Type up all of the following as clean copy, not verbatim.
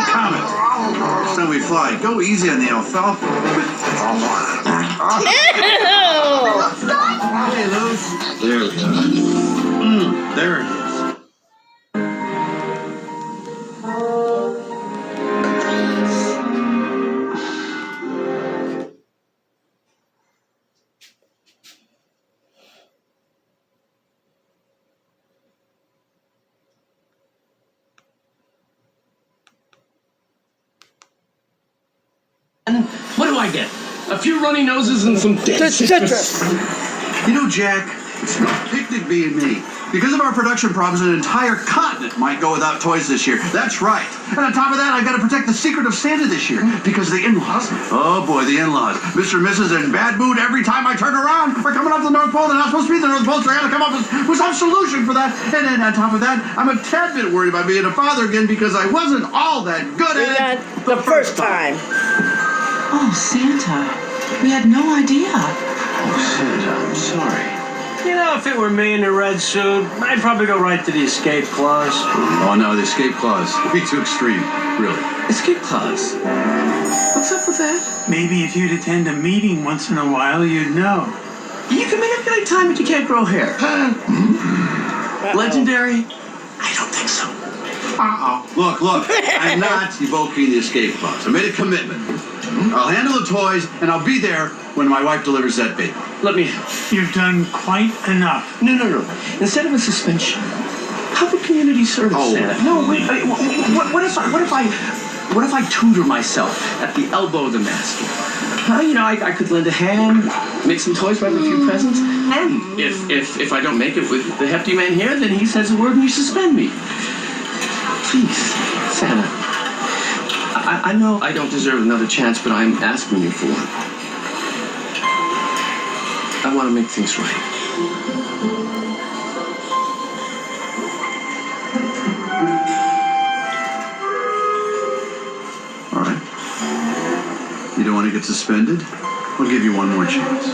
Comet. Next time we fly, go easy on the alfalfa. Hey, Luce. There we go. There it is. What do I get? A few runny noses and some dead citrus. You know, Jack, it's no picnic being me. Because of our production problems, an entire continent might go without toys this year. That's right. And on top of that, I've got to protect the secret of Santa this year. Because the in-laws, oh boy, the in-laws. Mr. and Mrs. in bad mood every time I turn around. We're coming up to the North Pole. They're not supposed to be at the North Pole, so I got to come up with some solution for that. And then on top of that, I'm a tad bit worried about being a father again because I wasn't all that good at it The first time. Oh, Santa. We had no idea. Oh, Santa, I'm sorry. You know, if it were me in the red suit, I'd probably go right to the escape clause. Oh, no, the escape clause. Be too extreme, really. Escape clause. What's up with that? Maybe if you'd attend a meeting once in a while, you'd know. You can manipulate time, but you can't grow hair. Legendary? I don't think so. Look, I'm not evoking the escape clause. I made a commitment. I'll handle the toys, and I'll be there when my wife delivers that baby. Let me... You've done quite enough. No. Instead of a suspension, how about community service, Oh. Santa? No, wait. What if I tutor myself at the elbow of the master? You know, I could lend a hand, make some toys, write a few presents, and if I don't make it with the hefty man here, then he says a word and you suspend me. Please, Santa. I know I don't deserve another chance, but I'm asking you for one. I want to make things right. All right. You don't want to get suspended? We'll give you one more chance.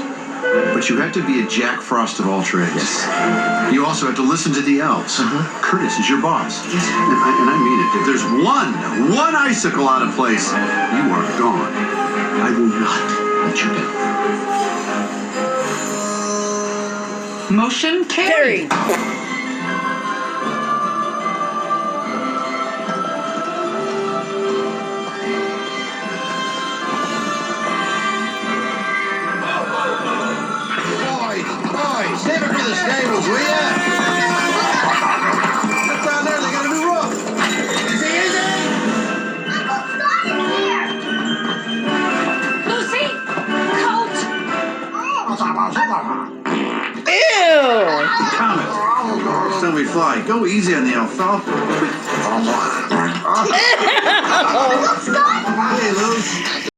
But you have to be a Jack Frost of all trades. Yes. You also have to listen to the elves. Curtis is your boss. Yes. And I mean it. If there's one icicle out of place, you are gone. I will not let you down. Motion carried. Boys, save it for the stables, will ya? That's down there, they got a new roof. Easy. Lucy! Coat! Ew. Comet. Next time we fly, go easy on the alfalfa. Hey, Luce.